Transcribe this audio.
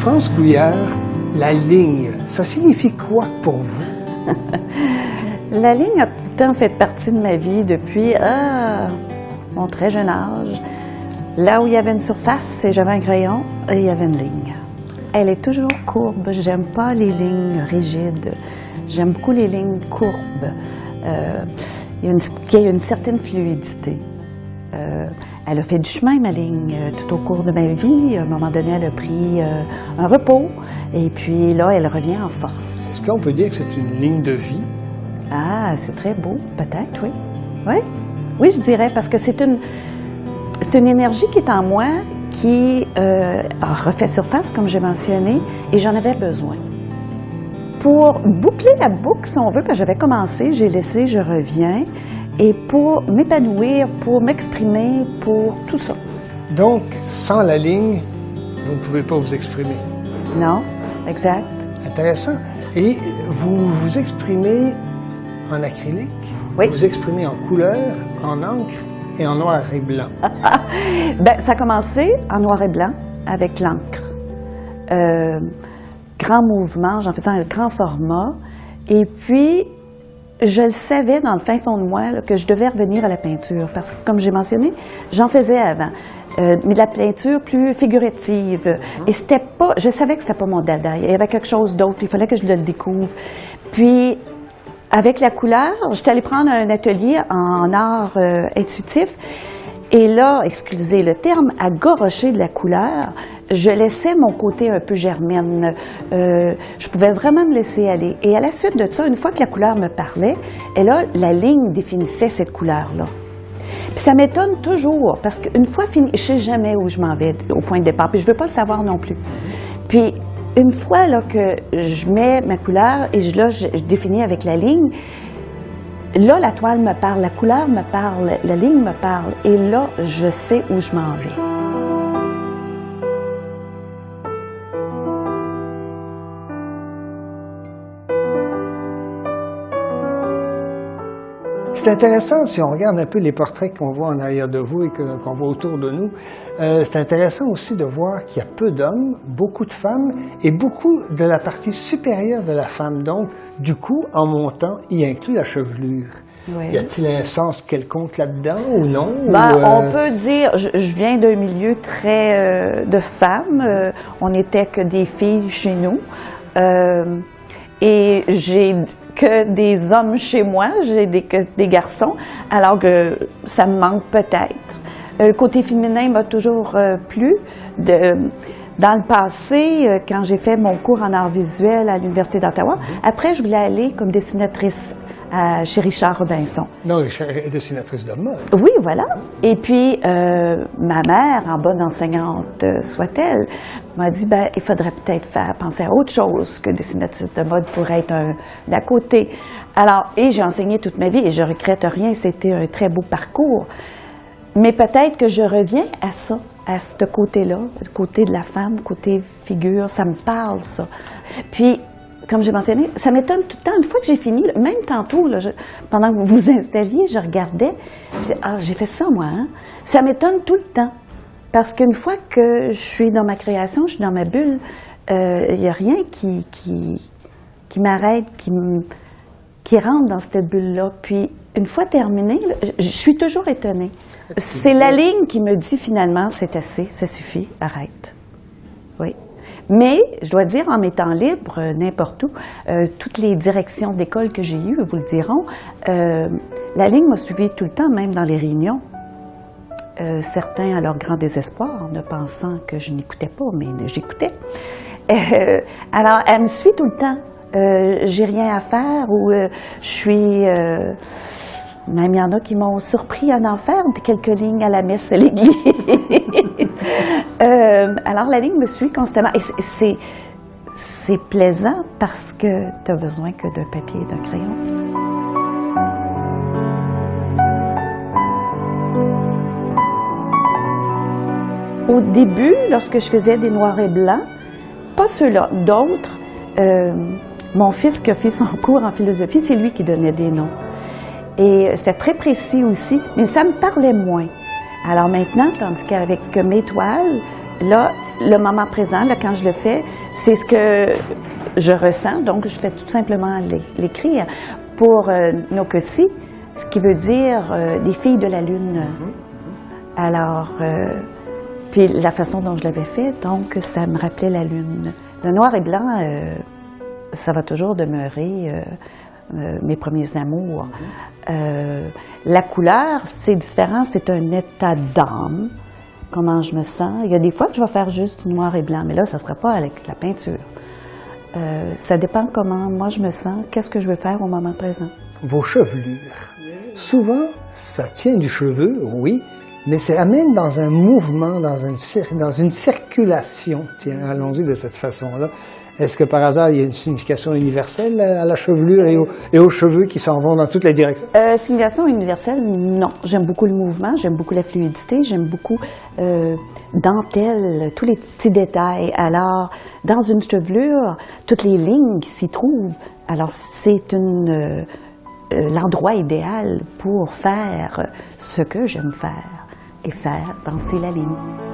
France Gouillard, la ligne, ça signifie quoi pour vous? La ligne a tout le temps fait partie de ma vie depuis mon très jeune âge. Là où il y avait une surface, j'avais un crayon et il y avait une ligne. Elle est toujours courbe. J'aime pas les lignes rigides. J'aime beaucoup les lignes courbes. Il y a une certaine fluidité. Elle a fait du chemin, ma ligne, tout au cours de ma vie. À un moment donné, elle a pris un repos. Et puis là, elle revient en force. Est-ce qu'on peut dire que c'est une ligne de vie? Ah, c'est très beau, peut-être, oui. Oui, oui, je dirais, parce que c'est une énergie qui est en moi, qui a refait surface, comme j'ai mentionné, et j'en avais besoin. Pour boucler la boucle, si on veut, parce que j'avais commencé, j'ai laissé, je reviens, et pour m'épanouir, pour m'exprimer, pour tout ça. Donc, sans la ligne, vous ne pouvez pas vous exprimer. Non, exact. Intéressant. Et vous vous exprimez en acrylique, oui. Vous vous exprimez en couleur, en encre et en noir et blanc. Bien, ça a commencé en noir et blanc avec l'encre. Grand mouvement, j'en faisais un grand format. Et puis, je le savais dans le fin fond de moi là, que je devais revenir à la peinture. Parce que, comme j'ai mentionné, j'en faisais avant. Mais de la peinture plus figurative. Et c'était pas... Je savais que c'était pas mon dada. Il y avait quelque chose d'autre. Il fallait que je le découvre. Puis, avec la couleur, j'étais allée prendre un atelier en art intuitif. Et là, excusez le terme, à gorocher de la couleur, je laissais mon côté un peu germaine. Je pouvais vraiment me laisser aller. Et à la suite de ça, une fois que la couleur me parlait, et là, la ligne définissait cette couleur-là. Puis ça m'étonne toujours, parce qu'une fois fini, je sais jamais où je m'en vais au point de départ, puis je veux pas le savoir non plus. Puis une fois là, que je mets ma couleur et je définis avec la ligne, là, la toile me parle, la couleur me parle, la ligne me parle, et là, je sais où je m'en vais. C'est intéressant, si on regarde un peu les portraits qu'on voit en arrière de vous et qu'on voit autour de nous, c'est intéressant aussi de voir qu'il y a peu d'hommes, beaucoup de femmes et beaucoup de la partie supérieure de la femme. Donc, du coup, en montant, il inclut la chevelure. Oui. Y a-t-il un sens quelconque là-dedans ou non? On peut dire, je viens d'un milieu très de femmes. On n'était que des filles chez nous. Et j'ai que des hommes chez moi, que des garçons, alors que ça me manque peut-être. Le côté féminin m'a toujours plu. Dans le passé, quand j'ai fait mon cours en art visuel à l'Université d'Ottawa, après, je voulais aller comme dessinatrice chez Richard Robinson. Non, Richard est dessinatrice de mode. Oui, voilà. Et puis, ma mère, en bonne enseignante soit-elle, m'a dit, il faudrait peut-être penser à autre chose que dessinatrice de mode pour être d'à côté. Alors, et j'ai enseigné toute ma vie et je regrette rien, c'était un très beau parcours. Mais peut-être que je reviens à ça, à ce côté-là, le côté de la femme, côté figure, ça me parle, ça. Puis, comme j'ai mentionné, ça m'étonne tout le temps. Une fois que j'ai fini, même tantôt, là, pendant que vous vous installiez, je regardais, puis j'ai fait ça, moi, hein? Ça m'étonne tout le temps. Parce qu'une fois que je suis dans ma création, je suis dans ma bulle, il n'y a rien qui m'arrête, qui rentre dans cette bulle-là. Puis, une fois terminée, là, je suis toujours étonnée. C'est la ligne qui me dit finalement, c'est assez, ça suffit, arrête. Oui. Mais, je dois dire, en m'étant libre, n'importe où, toutes les directions d'école que j'ai eues, vous le diront, la ligne m'a suivi tout le temps, même dans les réunions. Certains, à leur grand désespoir, ne pensant que je n'écoutais pas, mais j'écoutais. Alors, elle me suit tout le temps. J'ai rien à faire ou je suis... même il y en a qui m'ont surpris à en faire quelques lignes à la messe à l'église. Alors, la ligne me suit constamment. Et c'est plaisant parce que tu as besoin que d'un papier et d'un crayon. Au début, lorsque je faisais des noirs et blancs, pas ceux-là, d'autres, mon fils qui a fait son cours en philosophie, c'est lui qui donnait des noms. Et c'était très précis aussi, mais ça me parlait moins. Alors maintenant, tandis qu'avec mes toiles, là, le moment présent, là, quand je le fais, c'est ce que je ressens, donc je fais tout simplement l'écrire. Pour Nokossi, ce qui veut dire des filles de la Lune. Alors, puis la façon dont je l'avais fait, donc ça me rappelait la Lune. Le noir et blanc, ça va toujours demeurer mes premiers amours. La couleur, c'est différent, c'est un état d'âme. Comment je me sens. Il y a des fois que je vais faire juste du noir et blanc, mais là, ça ne sera pas avec la peinture. Ça dépend comment moi je me sens, qu'est-ce que je veux faire au moment présent. Vos chevelures. Souvent, ça tient du cheveu, oui, mais c'est amène dans un mouvement, dans une circulation. Tiens, allons-y de cette façon-là. Est-ce que par hasard, il y a une signification universelle à la chevelure et aux cheveux qui s'en vont dans toutes les directions? Signification universelle, non. J'aime beaucoup le mouvement, j'aime beaucoup la fluidité, j'aime beaucoup dentelle, tous les petits détails. Alors, dans une chevelure, toutes les lignes qui s'y trouvent, alors c'est l'endroit idéal pour faire ce que j'aime faire et faire danser la ligne.